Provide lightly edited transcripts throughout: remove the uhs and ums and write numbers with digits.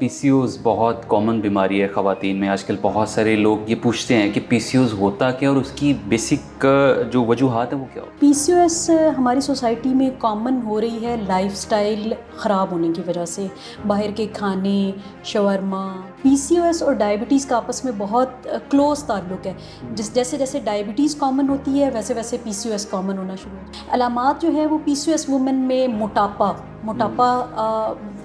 پی سی Os بہت common بیماری ہے خواتین میں. آج کل بہت سارے لوگ یہ پوچھتے ہیں کہ پی سی اوز ہوتا کیا اور اس کی بیسک جو وجوہات ہیں وہ کیا ہوتی ہیں. پی سی او ایس ہماری سوسائٹی میں کامن ہو رہی ہے لائف سٹائل خراب ہونے کی وجہ سے. باہر کے کھانے، شاورما. پی سی او ایس اور ڈائبٹیز کا آپس میں بہت کلوز تعلق ہے. جیسے جیسے ڈائبٹیز کامن ہوتی ہے ویسے ویسے پی سی او ایس کامن ہونا شروع ہوتا ہے. علامات جو ہے وہ پی سی او ایس وومن میں موٹاپا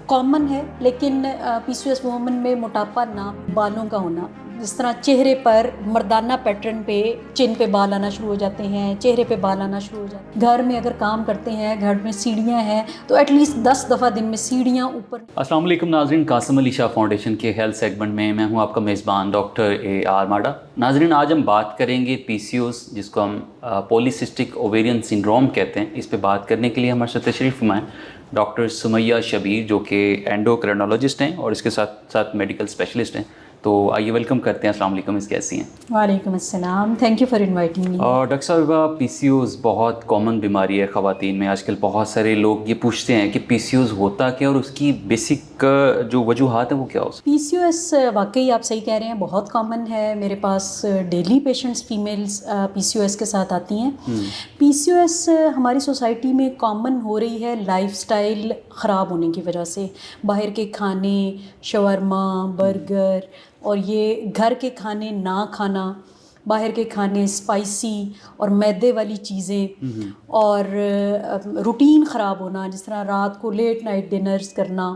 کامن ہے، لیکن پی سی او ایس وومن میں موٹاپا نہ، بالوں کا ہونا، جس طرح چہرے پر مردانہ پیٹرن پہ چن پہ بال آنا شروع ہو جاتے ہیں، چہرے پہ بال آنا شروع ہو جاتے ہیں. گھر میں اگر کام کرتے ہیں، گھر میں سیڑھیاں ہیں تو ایٹ لیسٹ 10 دفعہ دن میں سیڑھیاں اوپر. السلام علیکم ناظرین، قاسم علی شاہ فاؤنڈیشن کے ہیلتھ سیگمنٹ میں میں ہوں آپ کا میزبان ڈاکٹر اے آر ماڈا. ناظرین، آج ہم بات کریں گے پی سی اوز، جس کو ہم پولیسسٹک اوویرین سنڈروم کہتے ہیں. اس پہ بات کرنے کے لیے ہمارے ساتھ تشریف فرمائیں ڈاکٹر سمیہ شبیر، جو کہ اینڈوکرینولوجسٹ ہیں اور اس کے ساتھ ساتھ میڈیکل اسپیشلسٹ ہیں. تو آئیے ویلکم کرتے ہیں. السلام علیکم، اس کیسی ہیں؟ وعلیکم السلام، thank you for inviting me. اور ڈاکٹر صاحبہ، پی سی اوز بہت کامن بیماری ہے خواتین میں. آج کل بہت سارے لوگ یہ پوچھتے ہیں کہ پی سی اوز ہوتا کیا اور اس کی بیسک جو وجوہات ہیں وہ کیا ہو سکتی ہیں. پی سی او ایس واقعی آپ صحیح کہہ رہے ہیں، بہت کامن ہے. میرے پاس ڈیلی پیشنٹس فیمیلز پی سی او ایس کے ساتھ آتی ہیں. پی سی او ایس ہماری سوسائٹی میں کامن ہو رہی ہے لائف سٹائل خراب ہونے کی وجہ سے. باہر کے کھانے، شاورما، برگر، اور یہ گھر کے کھانے نہ کھانا، باہر کے کھانے اسپائسی اور میدے والی چیزیں، اور روٹین خراب ہونا، جس طرح رات کو لیٹ نائٹ ڈنرز کرنا،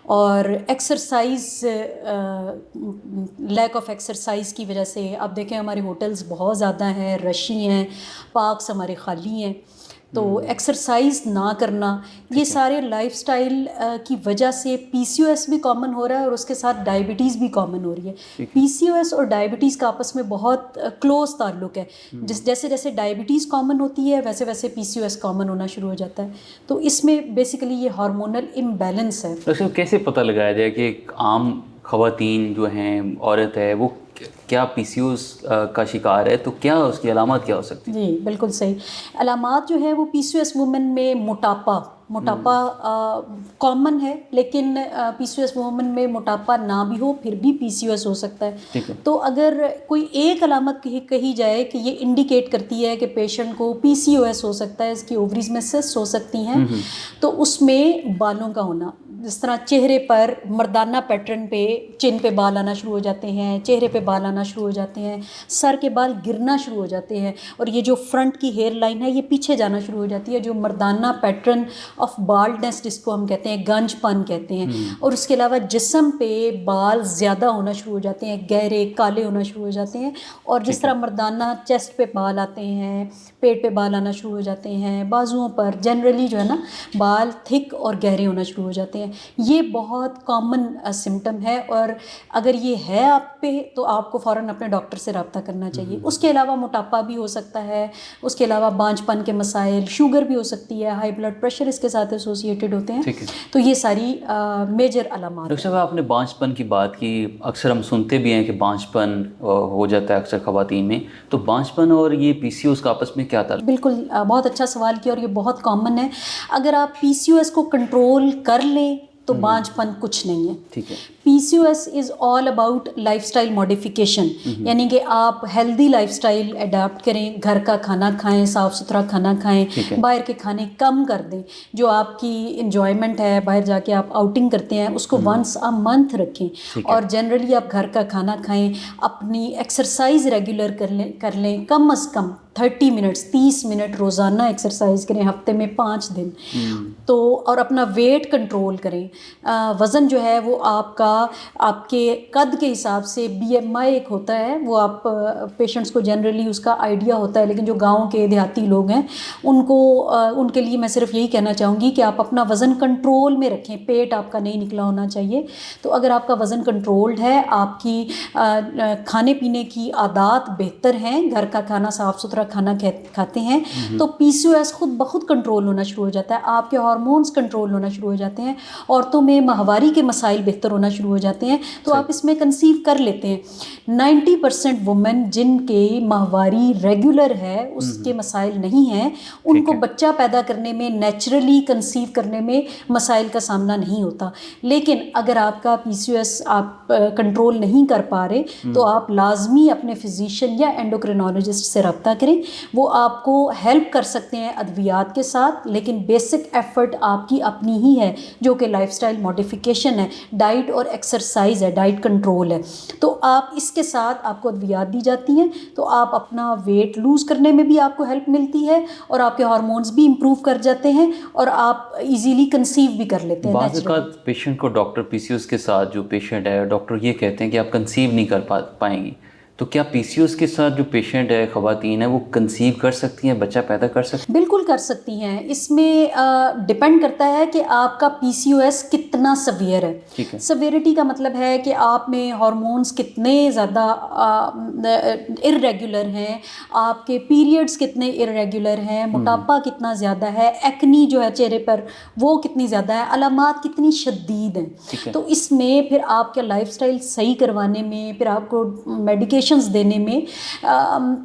اور ایکسرسائز، لیک آف ایکسرسائز کی وجہ سے. آپ دیکھیں ہمارے ہوٹلز بہت زیادہ ہیں، رشی ہیں، پارکس ہمارے خالی ہیں، تو ایکسرسائز نہ کرنا، یہ سارے لائف سٹائل کی وجہ سے پی سی او ایس بھی کامن ہو رہا ہے اور اس کے ساتھ ڈائبٹیز بھی کامن ہو رہی ہے. پی سی او ایس اور ڈائبٹیز کا آپس میں بہت کلوز تعلق ہے. جیسے جیسے ڈائبٹیز کامن ہوتی ہے ویسے ویسے پی سی او ایس کامن ہونا شروع ہو جاتا ہے. تو اس میں بیسیکلی یہ ہارمونل امبیلنس ہے. ڈاکٹر صاحب، کیسے پتہ لگایا جائے کہ ایک عام خواتین جو ہیں، عورت ہے، وہ کیا پی سی اوز کا شکار ہے؟ تو کیا اس کی علامات کیا ہو سکتی ہیں؟ جی بالکل صحیح. علامات جو ہے وہ پی سی او ایس وومن میں موٹاپا کامن ہے، لیکن پی سی او ایس وومن میں موٹاپا نہ بھی ہو پھر بھی پی سی او ایس ہو سکتا ہے. تو اگر کوئی ایک علامت کہی جائے کہ یہ انڈیکیٹ کرتی ہے کہ پیشنٹ کو پی سی او ایس ہو سکتا ہے، اس کی اووریز میں سسٹ ہو سکتی ہیں، تو اس میں بالوں کا ہونا، جس طرح چہرے پر مردانہ پیٹرن پہ چن پہ بال آنا شروع ہو جاتے ہیں، چہرے پہ بال آنا شروع ہو جاتے ہیں، سر کے بال گرنا شروع ہو جاتے ہیں، اور یہ جو فرنٹ کی ہیئر لائن ہے یہ پیچھے جانا شروع ہو جاتی ہے، جو مردانہ پیٹرن آف بالڈنس جس کو ہم کہتے ہیں، گنج پن کہتے ہیں. اور اس کے علاوہ جسم پہ بال زیادہ ہونا شروع ہو جاتے ہیں، گہرے کالے ہونا شروع ہو جاتے ہیں. اور جس طرح مردانہ چیسٹ پہ بال آتے ہیں، پیٹ پہ بال آنا شروع ہو جاتے ہیں، بازوؤں پر جنرلی جو ہے نا بال تھک اور گہرے ہونا شروع ہو جاتے ہیں. یہ بہت کامن سمٹم ہے، اور اگر یہ ہے آپ پہ تو آپ کو فوراً اپنے ڈاکٹر سے رابطہ کرنا چاہیے. اس کے علاوہ موٹاپا بھی ہو سکتا ہے، اس کے علاوہ بانجھ پن کے مسائل، شوگر بھی ہو سکتی ہے، ہائی بلڈ پریشر اس کے ساتھ ایسوسیٹیڈ ہوتے ہیں. تو یہ ساری میجر علامات. ڈاکٹر صاحب، آپ نے بانجھ پن کی بات کی. اکثر ہم سنتے بھی ہیں کہ بانجھ پن ہو جاتا ہے اکثر خواتین میں. تو بانجھ پن اور یہ پی سی اوز کا آپس میں کیا تعلق؟ بالکل بہت اچھا سوال کیا، اور یہ بہت کامن ہے. اگر آپ پی سی او ایس کو کنٹرول کر لیں تو بانجھ پن کچھ نہیں ہے. ٹھیک ہے. P C O S is all about lifestyle modification, یعنی کہ آپ ہیلدی لائف اسٹائل اڈاپٹ کریں، گھر کا کھانا کھائیں، صاف ستھرا کھانا کھائیں، باہر کے کھانے کم کر دیں. جو آپ کی انجوائمنٹ ہے، باہر جا کے آپ آؤٹنگ کرتے ہیں، اس کو ونس اے منتھ رکھیں، اور جنرلی آپ گھر کا کھانا کھائیں. اپنی ایکسرسائز ریگولر کر لیں، کم از کم 30 منٹس 30 منٹ روزانہ ایکسرسائز کریں، ہفتے میں 5 دن. تو اور اپنا ویٹ کنٹرول کریں. وزن جو ہے وہ آپ کے قد کے حساب سے بی ایم آئی ایک ہوتا ہے، وہ آپ پیشنٹس کو جنرلی اس کا آئیڈیا ہوتا ہے، لیکن جو گاؤں کے دیہاتی لوگ ہیں ان کے لیے میں صرف یہی کہنا چاہوں گی کہ آپ اپنا وزن کنٹرول میں رکھیں. پیٹ آپ کا نہیں نکلا ہونا چاہیے. تو اگر آپ کا وزن کنٹرولڈ ہے، آپ کی کھانے پینے کی عادات بہتر ہیں، گھر کا کھانا صاف ستھرا طرح کھانا کھاتے ہیں تو PCOS خود بخود کنٹرول ہونا شروع ہو جاتا ہے, آپ کے ہارمونز کنٹرول ہونا شروع ہو جاتے ہیں, عورتوں میں ماہواری کے مسائل بہتر ہونا شروع ہو جاتے ہیں, تو آپ اس میں کنسیو کر لیتے ہیں. 90% وومن جن کے ماہواری ریگولر ہے اس کے مسائل نہیں ہیں, ان کو بچہ پیدا کرنے میں, نیچرلی کنسیو کرنے میں مسائل کا سامنا نہیں ہوتا. لیکن اگر آپ کا PCOS آپ کنٹرول نہیں کر پا رہے تو آپ لازمی اپنے فزیشین یا اینڈوکرینالوجسٹ سے رابطہ کریں. وہ آپ کو ہیلپ کر سکتے ہیں ادویات کے ساتھ, لیکن بیسک ایفرٹ آپ کی اپنی ہی ہے جو کہ لائف سٹائل ماڈیفیکیشن ہے, ڈائٹ اور ایکسرسائز ہے, ڈائٹ کنٹرول ہے. تو آپ اس کے ساتھ آپ کو ادویات دی جاتی ہیں تو آپ اپنا ویٹ لوز کرنے میں بھی آپ کو ہیلپ ملتی ہے اور آپ کے ہارمونز بھی امپروو کر جاتے ہیں اور آپ ایزیلی کنسیو بھی کر لیتے ہیں. بعض اوقات پیشنٹ کو ڈاکٹر PCOS کے ساتھ جو پیشنٹ ہے ڈاکٹر یہ کہتے ہیں کہ آپ کنسیو نہیں کر پائیں گی, تو کیا PCOS کے ساتھ جو پیشنٹ ہے خواتین ہیں وہ کنسیو کر سکتی ہیں, بچہ پیدا کر سکتی ہیں؟ بالکل کر سکتی ہیں. اس میں ڈپینڈ کرتا ہے کہ آپ کا PCOS کتنا سویئر ہے. ٹھیک ہے, سویئرٹی کا مطلب ہے کہ آپ میں ہارمونز کتنے زیادہ ارریگولر ہیں, آپ کے پیریڈز کتنے ارریگولر ہیں, موٹاپا کتنا زیادہ ہے, ایکنی جو ہے چہرے پر وہ کتنی زیادہ ہے, علامات کتنی شدید ہیں. تو اس میں پھر آپ کا لائف سٹائل صحیح کروانے میں, پھر آپ کو میڈیکیشنز دینے میں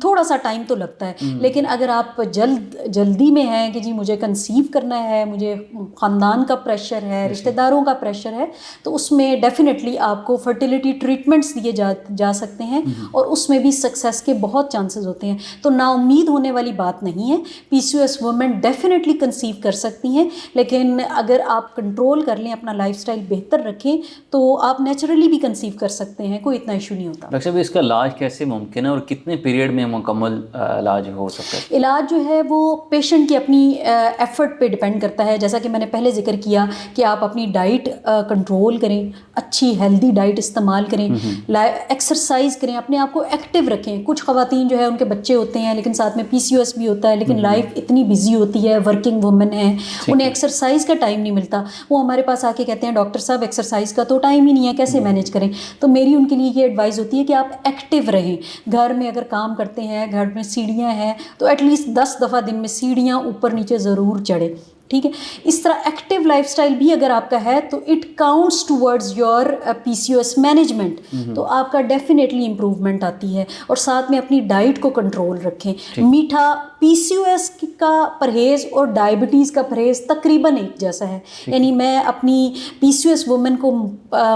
تھوڑا سا ٹائم تو لگتا ہے. لیکن اگر آپ جلدی میں ہیں کہ جی مجھے کنسیو کرنا ہے, مجھے خاندان کا پریشر ہے, رشتہ داروں کا پریشر ہے, تو اس میں ڈیفینیٹلی آپ کو فرٹیلیٹی ٹریٹمنٹس دیے جا سکتے ہیں اور اس میں بھی سکسیس کے بہت چانسز ہوتے ہیں. تو نا امید ہونے والی بات نہیں ہے. PCOS وومن ڈیفینیٹلی کنسیو کر سکتی ہیں, لیکن اگر آپ کنٹرول کر لیں, اپنا لائف سٹائل بہتر رکھیں تو آپ نیچرلی بھی کنسیو کر سکتے ہیں, کوئی اتنا ایشو نہیں ہوتا. ڈاکٹر صاحب اس کا علاج کیسے ممکن ہے اور کتنے پیریڈ میں مکمل علاج ہو سکتا ہے؟ علاج جو ہے وہ پیشنٹ کی اپنی ایفرٹ پہ ڈپینڈ کرتا ہے. جیسا کہ میں نے پہلے ذکر کیا کہ آپ اپنی ڈائٹ کنٹرول کریں, اچھی ہیلدی ڈائٹ استعمال کریں, ایکسرسائز کریں, اپنے آپ کو ایکٹیو رکھیں. کچھ خواتین جو ہے ان کے بچے ہوتے ہیں لیکن ساتھ میں PCOS بھی ہوتا ہے, لیکن لائف اتنی بزی ہوتی ہے, ورکنگ وومن ہیں, انہیں ایکسرسائز کا ٹائم نہیں ملتا. وہ ہمارے پاس آ کے کہتے ہیں ڈاکٹر صاحب ایکسرسائز کا تو ٹائم ہی نہیں ہے, کیسے مینیج کریں. تو میری ان کے لیے یہ ایڈوائز ہوتی ہے کہ آپ ایکٹیو رہیں. گھر میں اگر کام کرتے ہیں, گھر میں سیڑھیاں ہیں, تو ایٹ لیسٹ 10 دفعہ دن میں سیڑھیاں اوپر نیچے ضرور چڑھے. ٹھیک ہے, اس طرح ایکٹیو لائف سٹائل بھی اگر آپ کا ہے تو it counts towards your PCOS management. تو آپ کا ڈیفینیٹلی امپروومنٹ آتی ہے. اور ساتھ میں اپنی ڈائٹ کو کنٹرول رکھیں. میٹھا PCOS کا پرہیز اور ڈائبٹیز کا پرہیز تقریباً ایک جیسا ہے. یعنی میں اپنی PCOS وومن کو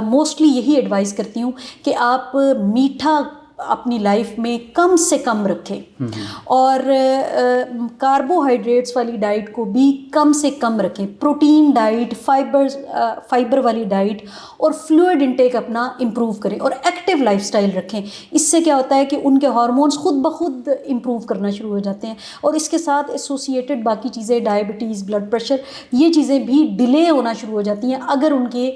موسٹلی یہی ایڈوائز کرتی ہوں کہ آپ میٹھا اپنی لائف میں کم سے کم رکھیں اور کاربوہائیڈریٹس والی ڈائٹ کو بھی کم سے کم رکھیں. پروٹین ڈائٹ, فائبر والی ڈائٹ اور فلوئڈ انٹیک اپنا امپروو کریں اور ایکٹیو لائف سٹائل رکھیں. اس سے کیا ہوتا ہے کہ ان کے ہارمونز خود بخود امپروو کرنا شروع ہو جاتے ہیں اور اس کے ساتھ ایسوسیٹڈ باقی چیزیں, ڈائبٹیز, بلڈ پریشر, یہ چیزیں بھی ڈیلے ہونا شروع ہو جاتی ہیں اگر ان کے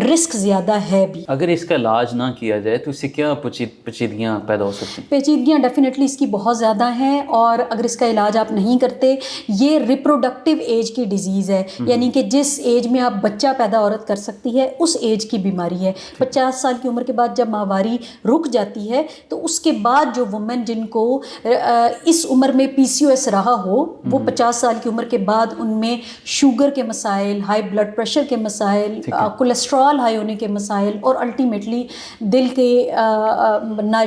رسک زیادہ ہے بھی. اگر اس کا علاج نہ کیا جائے تو اس سے کیا پیچیدگیاں پیدا ہو سکتی ہیں؟ پیچیدگیاں ڈیفینیٹلی اس کی بہت زیادہ ہیں, اور اگر اس کا علاج آپ نہیں کرتے, یہ ریپروڈکٹیو ایج کی ڈیزیز ہے. یعنی کہ جس ایج میں آپ بچہ پیدا عورت کر سکتی ہے اس ایج کی بیماری ہے. 50 سال کی عمر کے بعد جب ماہواری رک جاتی ہے تو اس کے بعد جو وومن جن کو اس عمر میں PCOS رہا ہو, وہ 50 سال کی عمر کے بعد ان میں شوگر کے مسائل, ہائی بلڈ پریشر کے مسائل, کولیسٹرول ہائی ہونے کے مسائل اور الٹیمیٹلی دل کے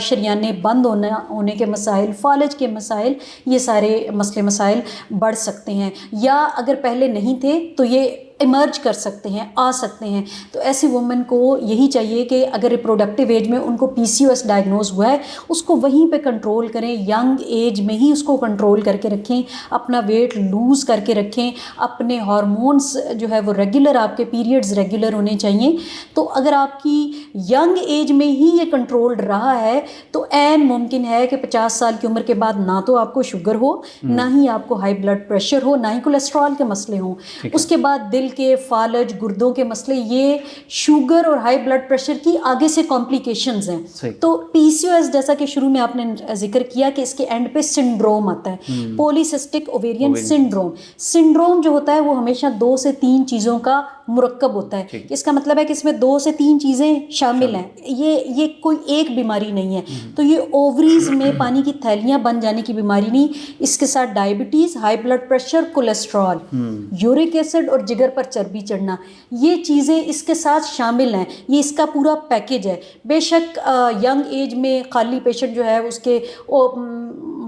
شریانے بند ہونے کے مسائل, فالج کے مسائل, یہ سارے مسائل بڑھ سکتے ہیں. یا اگر پہلے نہیں تھے تو یہ ایمرج کر سکتے ہیں, آ سکتے ہیں. تو ایسی وومن کو یہی چاہیے کہ اگر ریپروڈکٹیو ایج میں ان کو PCOS ڈائگنوز ہوا ہے, اس کو وہیں پہ کنٹرول کریں, ینگ ایج میں ہی اس کو کنٹرول کر کے رکھیں, اپنا ویٹ لوز کر کے رکھیں, اپنے ہارمونس جو ہے وہ ریگولر, آپ کے پیریڈز ریگولر ہونے چاہیے. تو اگر آپ کی ینگ ایج میں ہی یہ کنٹرول رہا ہے تو عین ممکن ہے کہ 50 سال کی عمر کے بعد نہ تو آپ کو شوگر ہو, نہ ہی آپ کو ہائی بلڈ پریشر ہو, نہ ہی کولیسٹرول کے مسئلے ہوں. اس کے بعد دل کے, فالج, گردوں کے مسئلے, یہ شوگر اور ہائی بلڈ پریشر کی آگے سے کمپلیکیشنز ہیں. تو PCOS جیسا کہ شروع میں آپ نے ذکر کیا کہ اس کے اینڈ پہ سنڈروم آتا ہے, پولیسسٹک اوویرین سنڈروم. سنڈروم جو ہوتا ہے وہ ہمیشہ 2 سے 3 چیزوں کا مرکب ہوتا ہے. اس کا مطلب ہے کہ اس میں 2 سے 3 چیزیں شامل ہیں. یہ کوئی ایک بیماری نہیں ہے. تو یہ اووریز میں پانی کی تھیلیاں بن جانے کی بیماری نہیں. اس کے ساتھ diabetes, high blood pressure, cholesterol, uric acid اور جگر پر چربی چڑھنا، یہ چیزیں اس کے ساتھ شامل ہیں. یہ اس کا پورا پیکج ہے. بے شک ینگ ایج میں خالی پیشنٹ جو ہے اس کے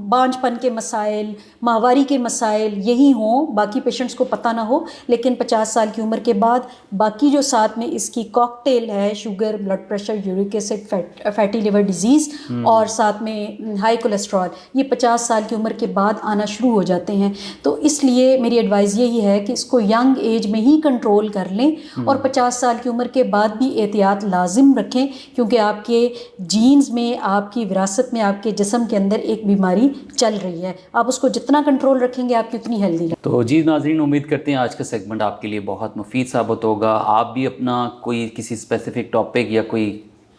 بانجھ پن کے مسائل، ماہواری کے مسائل یہی ہوں، باقی پیشنٹس کو پتہ نہ ہو، لیکن 50 سال کی عمر کے بعد باقی جو ساتھ میں اس کی کاکٹیل ہے، sugar, blood pressure, uric acid, fatty liver disease اور ساتھ میں ہائی کولیسٹرول، یہ 50 سال کی عمر کے بعد آنا شروع ہو جاتے ہیں. تو اس لیے میری ایڈوائز یہی ہے کہ اس کو ینگ ایج میں ہی کنٹرول کر لیں اور 50 سال کی عمر کے بعد بھی احتیاط لازم رکھیں، کیونکہ آپ کے جینز میں، آپ کی وراثت میں، آپ کے جسم کے اندر ایک بیماری چل رہی ہے. آپ اس کو جتنا کنٹرول رکھیں گے آپ کی اتنی ہیلدی. تو جی ناظرین، امید کرتے ہیں آج کا سیگمنٹ آپ کے لیے بہت مفید ثابت ہوگا. آپ بھی اپنا کوئی کسی اسپیسیفک ٹاپک یا کوئی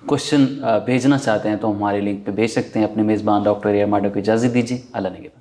کوشچن بھیجنا چاہتے ہیں تو ہمارے لنک پہ بھیج سکتے ہیں. اپنے میزبان ڈاکٹر اے آر ماڈا کو اجازت دیجیے. اللہ نگہبان.